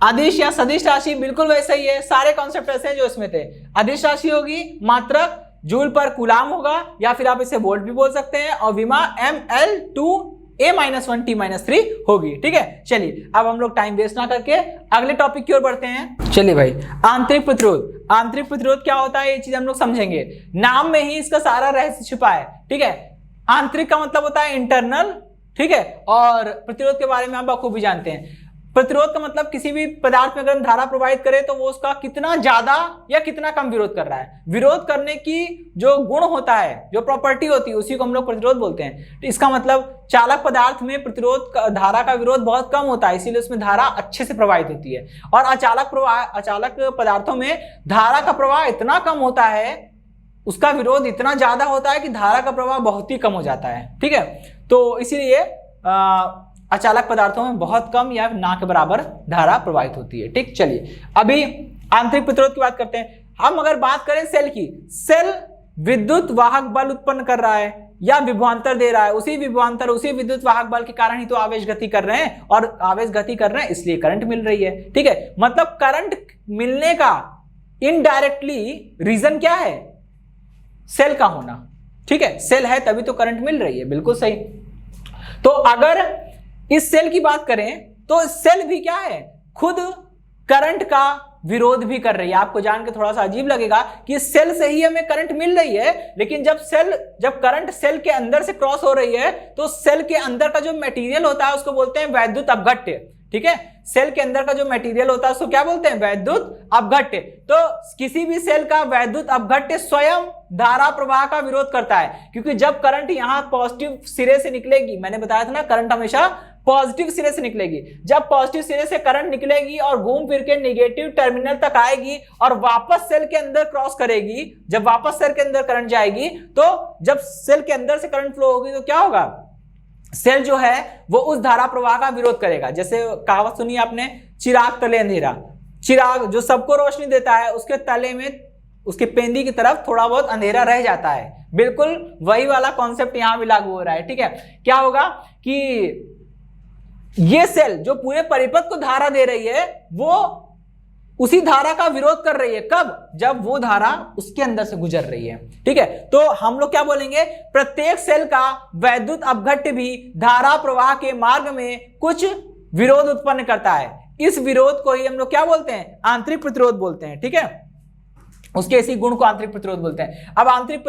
अदिश या सदिश राशि बिल्कुल वैसे ही है, सारे कॉन्सेप्ट ऐसे हैं जो इसमें थे। अदिश राशि होगी, मात्रक जूल पर कूलाम होगा, या फिर आप इसे वोल्ट भी बोल सकते हैं, और विमा ml2a-1t-3 होगी, ठीक है। चलिए अब हम लोग टाइम वेस्ट ना करके अगले टॉपिक की ओर बढ़ते हैं। चलिए भाई, आंतरिक प्रतिरोध। आंतरिक प्रतिरोध क्या होता है ये चीज हम लोग समझेंगे, नाम में ही इसका सारा रहस्य छिपा है, ठीक है। आंतरिक का मतलब होता है इंटरनल, ठीक है, और प्रतिरोध के बारे में आप बखूबी जानते हैं। प्रतिरोध का मतलब किसी भी पदार्थ में अगर हम धारा प्रवाहित करें तो वो उसका कितना ज्यादा या कितना कम विरोध कर रहा है। विरोध करने की जो गुण होता है, जो प्रॉपर्टी होती है, उसी को हम लोग प्रतिरोध बोलते हैं। तो इसका मतलब चालक पदार्थ में प्रतिरोध धारा का विरोध बहुत कम होता है, इसीलिए उसमें धारा अच्छे से प्रवाहित होती है। और अचालक पदार्थों में धारा का प्रवाह इतना कम होता है, उसका विरोध इतना ज्यादा होता है कि धारा का प्रवाह बहुत ही कम हो जाता है, ठीक है। तो इसीलिए अचालक पदार्थों में बहुत कम या ना के बराबर धारा प्रवाहित होती है, ठीक। चलिए अभी आंतरिक प्रतिरोध की बात करते हैं। हम अगर बात करें सेल की, सेल विद्युत वाहक बल उत्पन्न कर रहा है या विभवांतर दे रहा है, उसी विभवांतर, उसी विद्युत वाहक बल के कारण ही तो आवेश गति कर रहे हैं, और आवेश गति कर रहे हैं इसलिए करंट मिल रही है, ठीक है। मतलब करंट मिलने का इनडायरेक्टली रीजन क्या है? सेल का होना, ठीक है। सेल है तभी तो करंट मिल रही है, बिल्कुल सही। तो अगर इस सेल की बात करें तो सेल भी क्या है? खुद करंट का विरोध भी कर रही है। आपको जान के थोड़ा सा अजीब लगेगा कि सेल से ही हमें करंट मिल रही है, लेकिन जब करंट सेल के अंदर से क्रॉस हो रही है तो सेल के अंदर का जो मटेरियल होता है उसको बोलते हैं वैद्युत अपघट्य, ठीक है। सेल के अंदर का जो मटेरियल होता है उसको क्या बोलते हैं? वैद्युत अपघट्य। तो किसी भी सेल का वैद्युत अपघट्य स्वयं धारा प्रवाह का विरोध करता है, क्योंकि जब करंट यहां पॉजिटिव सिरे से निकलेगी, मैंने बताया था ना करंट हमेशा पॉजिटिव सिरे से निकलेगी, जब पॉजिटिव सिरे से करंट निकलेगी और घूम फिर के नेगेटिव टर्मिनल तक आएगी और वापस सेल के अंदर क्रॉस करेगी, जब वापस सेल के अंदर करंट जाएगी, तो जब सेल के अंदर से करंट फ्लो होगी तो क्या होगा? सेल जो है वो उस धारा प्रवाह का विरोध करेगा। जैसे कहावत सुनी आपने, चिराग तले अंधेरा। चिराग जो सबको रोशनी देता है, उसके तले में उसके पेंदी की तरफ थोड़ा बहुत अंधेरा रह जाता है। बिल्कुल वही वाला कॉन्सेप्ट यहां भी लागू हो रहा है। ठीक है, क्या होगा कि ये सेल जो पूरे परिपथ को धारा दे रही है वो उसी धारा का विरोध कर रही है। कब? जब वो धारा उसके अंदर से गुजर रही है। ठीक है, तो हम लोग क्या बोलेंगे, प्रत्येक सेल का वैद्युत अपघट्य भी धारा प्रवाह के मार्ग में कुछ विरोध उत्पन्न करता है। इस विरोध को ही हम लोग क्या बोलते हैं, आंतरिक प्रतिरोध बोलते हैं। ठीक है, उसके इसी गुण को आंतरिक प्रतिरोध बोलते हैं। अब आंतरिक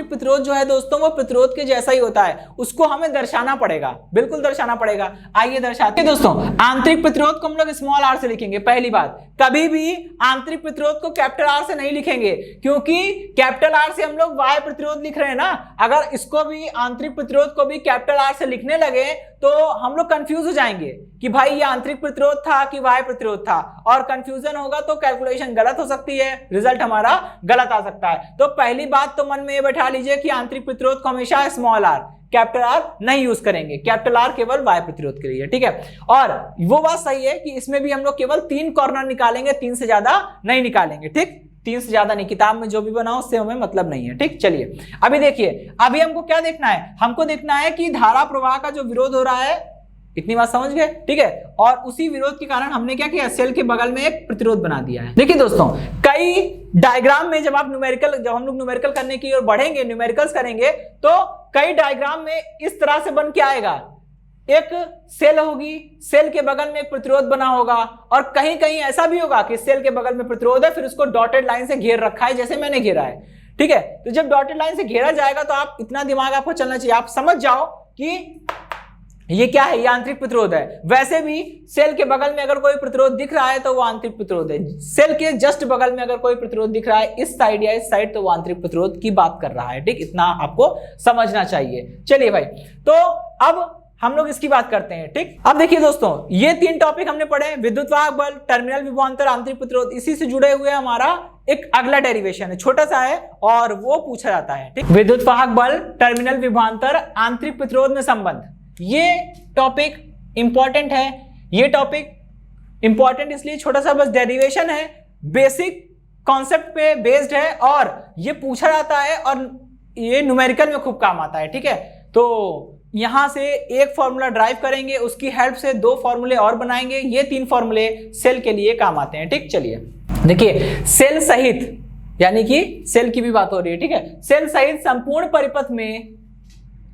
प्रतिरोध जो है दोस्तों वो प्रतिरोध के जैसा ही होता है, उसको हमें दर्शाना पड़ेगा, बिल्कुल दर्शाना पड़ेगा। आइए दर्शाते हैं दोस्तों। आंतरिक प्रतिरोध को हम लोग स्मॉल आर से लिखेंगे। पहली बात, कभी भी आंतरिक प्रतिरोध को कैपिटल आर से नहीं लिखेंगे, क्योंकि कैपिटल आर से हम लोग वाय प्रतिरोध लिख रहे हैं ना। अगर इसको भी आंतरिक प्रतिरोध को भी कैपिटल आर से लिखने लगे तो हम लोग कंफ्यूज हो जाएंगे कि भाई ये आंतरिक प्रतिरोध था कि वाय प्रतिरोध था, और कंफ्यूजन होगा तो कैलकुलेशन गलत हो सकती है, रिजल्ट हमारा गलत आ सकता है। तो पहली बात तो मन में ये बैठा लीजिए कि आंतरिक प्रतिरोध को हमेशा स्मॉल आर, कैपिटल आर नहीं यूज करेंगे। कैपिटल आर केवल वाय प्रतिरोध के लिए। ठीक है, और वो बात सही है कि इसमें भी हम लोग केवल 3 कॉर्नर निकालेंगे, 3 से ज्यादा नहीं निकालेंगे। ठीक, 3 से ज्यादा नहीं, किताब में जो भी बनाओ उससे हमें मतलब नहीं है। ठीक, चलिए अभी देखिए, अभी हमको क्या देखना है, हमको देखना है कि धारा प्रवाह का जो विरोध हो रहा है, इतनी बात समझ गए। ठीक है, और उसी विरोध के कारण हमने क्या किया, सेल के बगल में एक प्रतिरोध बना दिया है। देखिए दोस्तों, कई डायग्राम में जब हम लोग न्यूमेरिकल करने की ओर बढ़ेंगे, न्यूमेरिकल्स करेंगे, तो कई डायग्राम में इस तरह से बन के आएगा, एक सेल होगी, सेल के बगल में एक प्रतिरोध बना होगा, और कहीं कहीं ऐसा भी होगा कि सेल के बगल में प्रतिरोध है, फिर उसको डॉटेड लाइन से घेर रखा है, जैसे मैंने घेरा है। ठीक है, तो जब डॉटेड लाइन से घेरा जाएगा तो आप इतना दिमाग आपको चलना चाहिए, आप समझ जाओ कि ये क्या है, ये आंतरिक प्रतिरोध है। वैसे भी सेल के बगल में अगर कोई प्रतिरोध दिख रहा है तो वो आंतरिक प्रतिरोध है। सेल के जस्ट बगल में अगर कोई प्रतिरोध दिख रहा है इस साइड या इस साइड, तो वो आंतरिक प्रतिरोध की बात कर रहा है। ठीक, इतना आपको समझना चाहिए। चलिए भाई, तो अब हम लोग इसकी बात करते हैं। ठीक, अब देखिए दोस्तों, ये 3 टॉपिक हमने पढ़े, विद्युत वाहक बल, टर्मिनल विभवांतर, आंतरिक प्रतिरोध। इसी से जुड़े हुए हमारा एक अगला डेरिवेशन है, छोटा सा है, और वो पूछा जाता है। ठीक, विद्युत वाहक बल, टर्मिनल विभवांतर, आंतरिक प्रतिरोध में संबंध। ये टॉपिक इंपॉर्टेंट है। ये टॉपिक इंपॉर्टेंट इसलिए, छोटा सा बस डेरिवेशन है, बेसिक कॉन्सेप्ट पे बेस्ड है, और ये पूछा जाता है, और ये न्यूमेरिकल में खूब काम आता है। ठीक है, तो यहां से एक फॉर्मूला ड्राइव करेंगे, उसकी हेल्प से 2 फॉर्मूले और बनाएंगे। ये 3 फॉर्मूले सेल के लिए काम आते हैं। ठीक, चलिए देखिए, सेल सहित, यानी कि सेल की भी बात हो रही है। ठीक है, सेल सहित संपूर्ण परिपथ में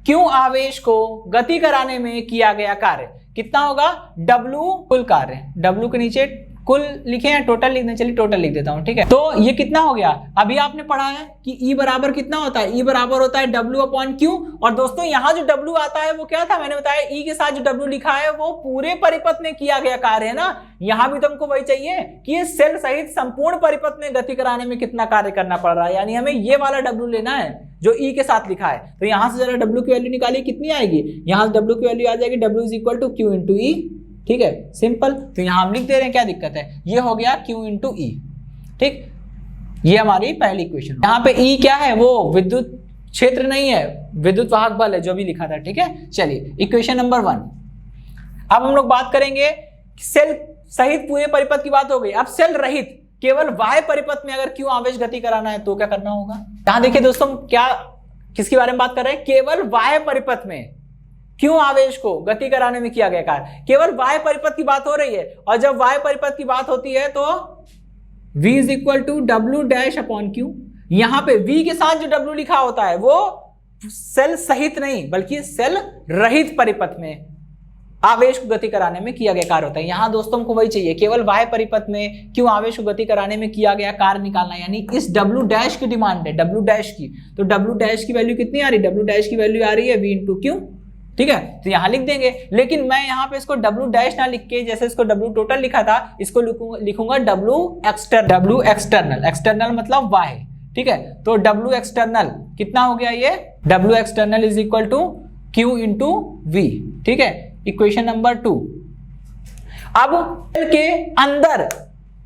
क्यों आवेश को गति कराने में किया गया कार्य कितना होगा, W कुल कार्य। W के नीचे कुल लिखे हैं, टोटल लिखना, चलिए टोटल लिख देता हूं। ठीक है, तो ये कितना हो गया, अभी आपने पढ़ा है कि E बराबर कितना होता है, E बराबर होता है W/Q। और दोस्तों यहाँ जो W आता है वो क्या था, मैंने बताया E के साथ जो W लिखा है वो पूरे परिपथ में किया गया कार्य है ना। यहां भी तुमको वही चाहिए कि ये सेल सहित संपूर्ण परिपथ में गति कराने में कितना कार्य करना पड़ रहा है, यानी हमें ये वाला W लेना है जो E के साथ लिखा है। तो यहां से जरा W की वैल्यू निकालिए, कितनी आएगी, यहां से W की वैल्यू आ जाएगी W = Q × E। ठीक है, सिंपल। तो यहां हम लिख दे रहे हैं, क्या दिक्कत है, ये हो गया Q × E। ठीक, ये हमारी पहली इक्वेशन। यहाँ पे E क्या है, वो विद्युत क्षेत्र नहीं है, विद्युत वाहक बल है, जो भी लिखा था। ठीक है, चलिए इक्वेशन नंबर 1। अब हम लोग बात करेंगे सेल सहित पूरे परिपथ की बात हो गई। अब सेल रहित केवल वाय परिपथ में अगर क्यों आवेश गति कराना है तो क्या करना होगा। यहां देखिए दोस्तों, क्या किसके बारे में बात कर रहे हैं, केवल वाय परिपथ में क्यों आवेश को गति कराने में किया गया कार्य, केवल वाय परिपथ की बात हो रही है। और जब वाय परिपथ की बात होती है तो V = W'/Q। यहां पे V के साथ जो W लिखा होता है वो सेल सहित नहीं बल्कि सेल रहित परिपथ में आवेश को गति कराने में किया गया कार्य होता है। यहां दोस्तों को वही चाहिए, केवल वाय परिपथ में क्यों आवेश को गति कराने में किया गया कार्य निकालना, यानी इस W' की डिमांड है, W' की। तो W' की वैल्यू कितनी आ रही है, W' की वैल्यू आ रही है V × Q। ठीक है, तो यहां लिख देंगे, लेकिन मैं यहां पे इसको W' ना लिख के, जैसे इसको W टोटल लिखा था, इसको लिखूंगा W एक्सटर्नल। एक्सटर्नल मतलब वाय। ठीक है, तो W एक्सटर्नल कितना हो गया, ये W एक्सटर्नल = Q × V। ठीक है, इक्वेशन नंबर 2। अब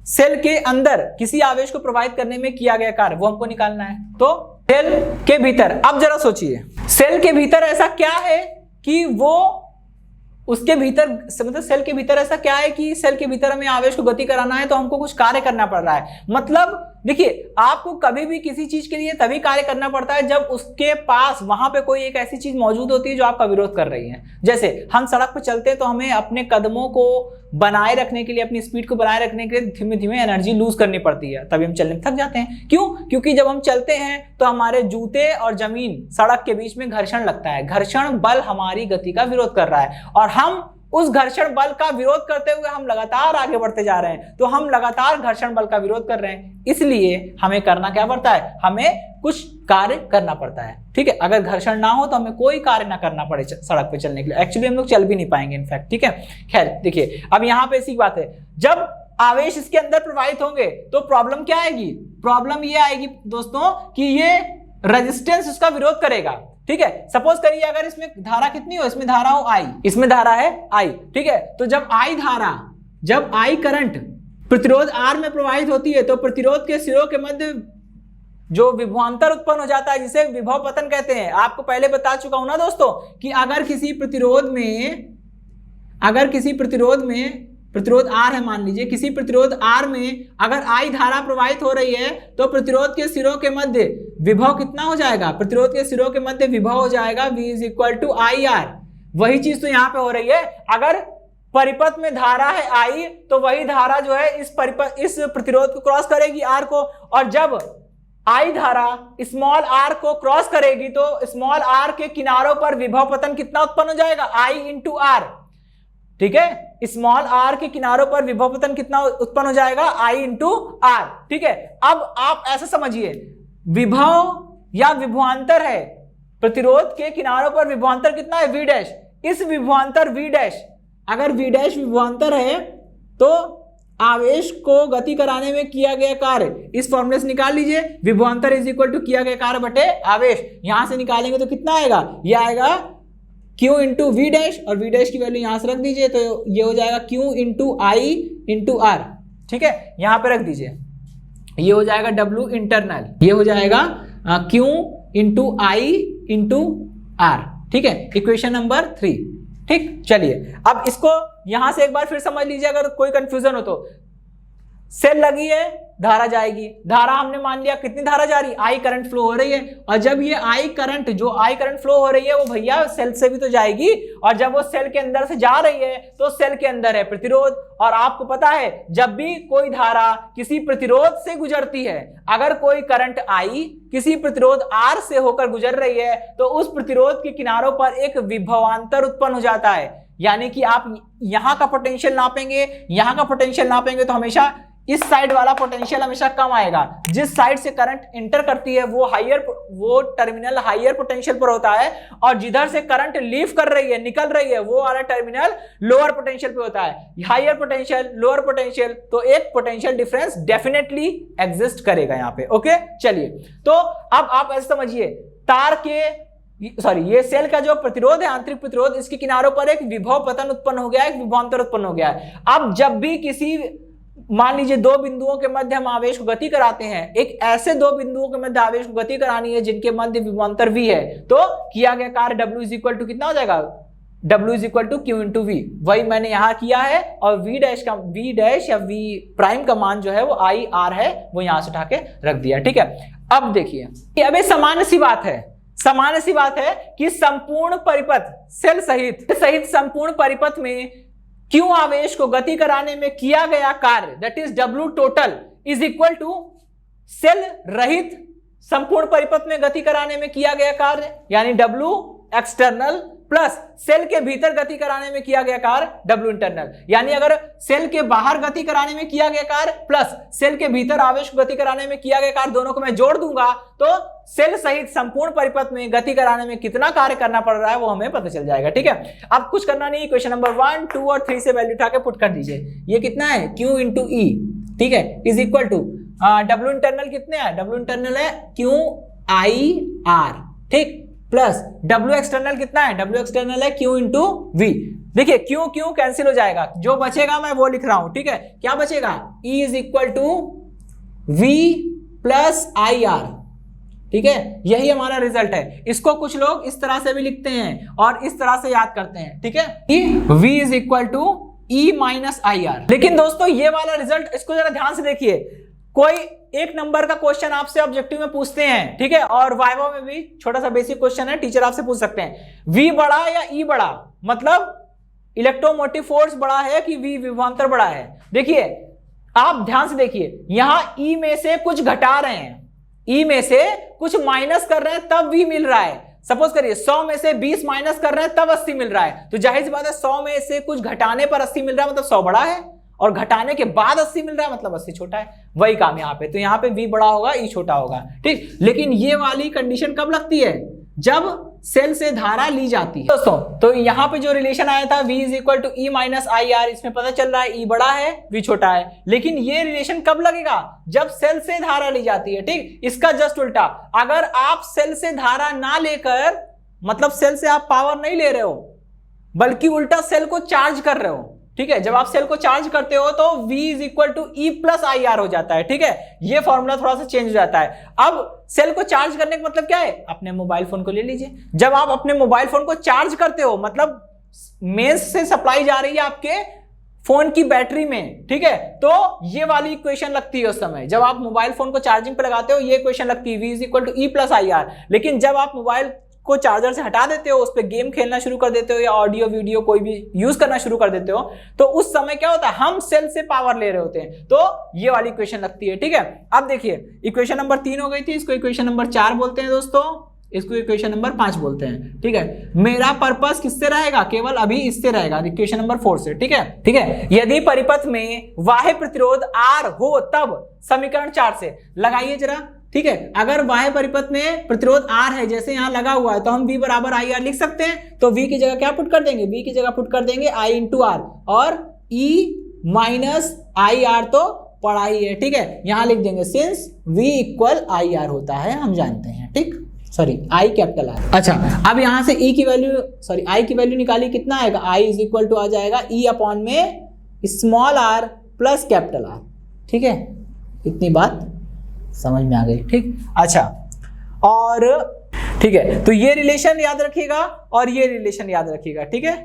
सेल के अंदर किसी आवेश को प्रवाहित करने में किया गया कार्य वो हमको निकालना है। तो सेल के भीतर, अब जरा सोचिए, सेल के भीतर ऐसा क्या है कि वो उसके भीतर, मतलब सेल के भीतर ऐसा क्या है कि सेल के भीतर हमें आवेश को गति कराना है तो हमको कुछ कार्य करना पड़ रहा है। मतलब देखिए आपको कभी भी किसी चीज के लिए तभी कार्य करना पड़ता है जब उसके पास वहां पे कोई एक ऐसी चीज मौजूद होती है जो आपका विरोध कर रही है। जैसे हम सड़क पर चलते हैं तो हमें अपने कदमों को बनाए रखने के लिए, अपनी स्पीड को बनाए रखने के लिए धीमे धीमे एनर्जी लूज करनी पड़ती है, तभी हम चलने में थक जाते हैं। क्यों? क्योंकि जब हम चलते हैं तो हमारे जूते और जमीन, सड़क के बीच में घर्षण लगता है। घर्षण बल हमारी गति का विरोध कर रहा है और हम उस घर्षण बल का विरोध करते हुए हम लगातार आगे बढ़ते जा रहे हैं। तो हम लगातार घर्षण बल का विरोध कर रहे हैं, इसलिए हमें करना क्या पड़ता है? हमें कुछ कार्य करना पड़ता है। ठीक है, अगर घर्षण ना हो तो हमें कोई कार्य ना करना पड़े सड़क पे चलने के लिए। एक्चुअली हम लोग चल भी नहीं पाएंगे इनफैक्ट। ठीक है, खैर देखिए अब यहाँ पे ऐसी बात है, जब आवेश इसके अंदर प्रवाहित होंगे तो प्रॉब्लम क्या आएगी? प्रॉब्लम ये आएगी दोस्तों कि ये रेजिस्टेंस उसका विरोध करेगा। ठीक है, सपोज करिए अगर इसमें धारा कितनी हो, इसमें धारा हो I, इसमें धारा है I। ठीक है, तो जब I धारा, जब I करंट प्रतिरोध R में प्रवाहित होती है तो प्रतिरोध के सिरों के मध्य जो विभवांतर उत्पन्न हो जाता है जिसे विभव पतन कहते हैं। आपको पहले बता चुका हूं ना दोस्तों कि अगर किसी प्रतिरोध में प्रतिरोध R है, मान लीजिए किसी प्रतिरोध R में अगर I धारा प्रवाहित हो रही है तो प्रतिरोध के सिरों के मध्य विभव कितना हो जाएगा? प्रतिरोध के सिरों के मध्य विभव हो जाएगा V is equal to IR। वही चीज तो यहाँ पे हो रही है। अगर परिपथ में धारा है I तो वही धारा जो है इस प्रतिरोध को क्रॉस करेगी R को, और जब I धारा स्मॉल r को क्रॉस करेगी तो स्मॉल r के किनारों पर विभव पतन कितना उत्पन्न हो जाएगा? I into R। ठीक है, स्मॉल r के किनारों पर विभव पतन कितना उत्पन्न हो जाएगा? I into R। ठीक है, अब आप ऐसा समझिए, विभव या विभवांतर है, प्रतिरोध के किनारों पर विभवांतर कितना है? V dash. इस विभवांतर V डैश, अगर V डैश विभवांतर है तो आवेश को गति कराने में किया गया कार्य, इस फॉर्मूले से निकाल लीजिए, विभवांतर इज इक्वल टू किया गया कार्य बटे आवेश। यहां से निकालेंगे तो कितना आएगा? ये आएगा Q इंटू वी डैश, और V डैश की वैल्यू यहां से रख दीजिए तो ये हो जाएगा Q into I into R. ठीक है, यहां पे रख दीजिए, ये हो जाएगा W इंटरनल, ये हो जाएगा Q into I into R. ठीक है, इक्वेशन नंबर 3। ठीक, चलिए अब इसको यहां से एक बार फिर समझ लीजिए, अगर कोई कंफ्यूजन हो तो। सेल लगी है, धारा जाएगी, धारा हमने मान लिया कितनी धारा जा रही है? I करंट फ्लो हो रही है, और जब ये I करंट फ्लो हो रही है वो भैया सेल से भी तो जाएगी, और जब वो सेल के अंदर से जा रही है तो सेल के अंदर है प्रतिरोध। और आपको पता है जब भी कोई धारा किसी प्रतिरोध से गुजरती है, अगर कोई करंट I किसी प्रतिरोध R से होकर गुजर रही है तो उस प्रतिरोध के किनारों पर एक विभवांतर उत्पन्न हो जाता है। यानी कि आप यहां का पोटेंशियल नापेंगे, यहां का पोटेंशियल नापेंगे तो हमेशा इस साइड वाला पोटेंशियल हमेशा कम आएगा। जिस साइड से करंट इंटर करती है वो टर्मिनल हाईयर पोटेंशियल पर होता है, और जिधर से करंट लीव कर रही है, निकल रही है, वो वाला टर्मिनल लोअर पोटेंशियल पे होता है। हाईयर पोटेंशियल, लोअर पोटेंशियल, तो एक पोटेंशियल डिफरेंस डेफिनेटली एग्जिस्ट करेगा यहाँ पे। ओके, चलिए तो अब आप ऐसे समझिए, तार के ये सेल का जो प्रतिरोध है, आंतरिक प्रतिरोध, इसके किनारों पर एक विभव पतन उत्पन्न हो गया है, एक विभवांतर उत्पन्न हो गया है। अब जब भी किसी, मान लीजिए दो बिंदुओं के मध्य हम आवेश को गति कराते हैं, एक ऐसे दो बिंदुओं के मध्य आवेश को गति करानी है जिनके मध्य विभवांतर V है, तो किया गया कार्य W इज इक्वल टू कितना हो जाएगा? W is equal to Q into V। वही मैंने यहां किया है, और V डैश या V प्राइम का मान जो है वो IR है, वो यहां से उठा के रख दिया। ठीक है, अब देखिए अब सामान्य सी बात है कि संपूर्ण परिपथ, सेल सहित संपूर्ण परिपथ में क्यों आवेश को गति कराने में किया गया कार्य, that is W total is equal to cell रहित संपूर्ण परिपथ में गति कराने में किया गया कार्य, यानी W एक्सटर्नल प्लस सेल के भीतर गति कराने में किया गया कार्य W इंटरनल। यानी अगर सेल के बाहर गति कराने में किया गया कार्य प्लस सेल के भीतर आवेश को गति कराने में किया गया कार्य, दोनों को मैं जोड़ दूंगा तो सेल सहित संपूर्ण परिपथ में गति कराने में कितना कार्य करना पड़ रहा है वो हमें पता चल जाएगा। ठीक है, अब कुछ करना नहीं, क्वेश्चन नंबर 1, 2 और 3 से वैल्यू उठा के पुट कर दीजिए। ये कितना है? Q इंटू E, ठीक है, is equal to W internal कितने है? W इंटरनल है QIR, ठीक, प्लस W एक्सटर्नल कितना है? W एक्सटर्नल है Q इंटू V। देखिए Q कैंसिल हो जाएगा, जो बचेगा मैं वो लिख रहा हूं। ठीक है, क्या बचेगा? E is equal to V plus IR। ठीक है, यही हमारा रिजल्ट है। इसको कुछ लोग इस तरह से भी लिखते हैं और इस तरह से याद करते हैं। ठीक है, V is equal to E minus IR। लेकिन दोस्तों ये वाला रिजल्ट, इसको जरा ध्यान से देखिए, कोई एक नंबर का क्वेश्चन आपसे ऑब्जेक्टिव में पूछते हैं, ठीक है, और वाइवा में भी छोटा सा बेसिक क्वेश्चन है, टीचर आपसे पूछ सकते हैं V बड़ा या E बड़ा, मतलब इलेक्ट्रोमोटिव फोर्स बड़ा है कि V विभवांतर बड़ा है। देखिए आप ध्यान से देखिए, यहां E में से कुछ घटा रहे हैं, E में से कुछ माइनस कर रहे हैं तब V मिल रहा है। सपोज करिए 100 में से 20 माइनस कर रहे हैं तब 80 मिल रहा है, तो जाहिर सी बात है 100 में से कुछ घटाने पर 80 मिल रहा है मतलब 100 बड़ा है, और घटाने के बाद 80 मिल रहा है मतलब 80 छोटा है। वही काम यहाँ पे, तो यहाँ पे V बड़ा होगा E छोटा होगा, ठीक। लेकिन ये वाली कंडीशन कब लगती है, जब सेल से धारा ली जाती है दोस्तों। तो यहाँ पे जो रिलेशन आया था V is equal to E minus I R, इसमें पता चल रहा है E बड़ा है V छोटा है। लेकिन ये रिलेशन कब लगेगा, जब सेल से धारा ली जाती है, ठीक। इसका जस्ट उल्टा, अगर आप सेल से धारा ना लेकर, मतलब सेल से आप पावर नहीं ले रहे हो बल्कि उल्टा सेल को चार्ज कर रहे हो, ठीक है, जब आप सेल को चार्ज करते हो तो V is equal to E plus I R हो जाता है, ठीक है। ये फॉर्मूला थोड़ा सा चेंज हो जाता है। अब सेल को चार्ज करने का मतलब क्या है, अपने मोबाइल फोन को ले लीजिए, जब आप अपने मोबाइल फोन को चार्ज करते हो मतलब मेंस से सप्लाई जा रही है आपके फोन की बैटरी में, ठीक है, तो ये वाली इक्वेशन लगती है उस समय जब आप मोबाइल फोन को चार्जिंग पे लगाते हो, ये इक्वेशन लगती है V is equal to E plus I R. लेकिन जब आप मोबाइल को चार्जर से हटा देते हो, उस पर गेम खेलना शुरू कर देते हो या ऑडियो वीडियो कोई भी यूज करना शुरू कर देते हो, तो उस समय क्या होता है, हम सेल से पावर ले रहे होते हैं, तो ये वाली इक्वेशन लगती है, ठीक है। अब देखिए इक्वेशन नंबर 3 हो गई थी, इसको इक्वेशन नंबर 4 बोलते हैं दोस्तों, इसको इक्वेशन नंबर 5 बोलते हैं, ठीक है। मेरा पर्पस किससे रहेगा, केवल अभी इससे रहेगा, इक्वेशन नंबर 4 से, ठीक है, ठीक है। यदि परिपथ में बाह्य प्रतिरोध R हो तब, समीकरण 4 से लगाइए जरा, ठीक है। अगर बाह्य परिपथ में प्रतिरोध R है जैसे यहां लगा हुआ है, तो हम V बराबर आई आर लिख सकते हैं, तो V की जगह क्या पुट कर देंगे, V की जगह पुट कर देंगे I इंटू आर, और E माइनस आई आर तो पढ़ा ही है, ठीक है, यहां लिख देंगे since V equal I R होता है, हम जानते हैं, ठीक, सॉरी I कैपिटल आर। अच्छा अब यहां से E की वैल्यू, सॉरी I की वैल्यू निकाली, कितना आएगा, I इज इक्वल टू आ जाएगा E अपॉन में small r plus capital R, ठीक है, इतनी बात समझ में आ गई, ठीक। अच्छा और ठीक है, तो ये रिलेशन याद रखिएगा और ये रिलेशन याद रखिएगा, ठीक है,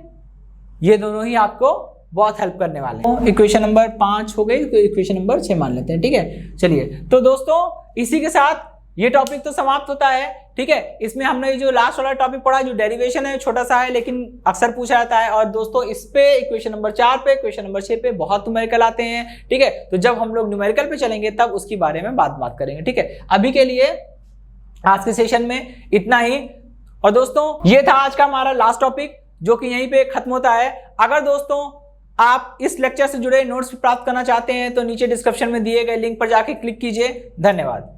ये दोनों ही आपको बहुत हेल्प करने वाले हैं। इक्वेशन नंबर 5 हो गई, तो इक्वेशन नंबर 6 मान लेते हैं, ठीक है। चलिए तो दोस्तों इसी के साथ ये टॉपिक तो समाप्त होता है, ठीक है। इसमें हमने जो लास्ट वाला टॉपिक पढ़ा, जो डेरिवेशन है, छोटा सा है लेकिन अक्सर पूछा जाता है, और दोस्तों इस पे इक्वेशन नंबर 4 पे, इक्वेशन नंबर 6 पे बहुत न्यूमेरिकल आते हैं, ठीक है। तो जब हम लोग न्यूमेरिकल पे चलेंगे तब उसके बारे में बात करेंगे, ठीक है। अभी के लिए आज के सेशन में इतना ही, और दोस्तों ये था आज का हमारा लास्ट टॉपिक जो कि यहीं पे खत्म होता है। अगर दोस्तों आप इस लेक्चर से जुड़े नोट्स प्राप्त करना चाहते हैं तो नीचे डिस्क्रिप्शन में दिए गए लिंक पर जाके क्लिक कीजिए। धन्यवाद।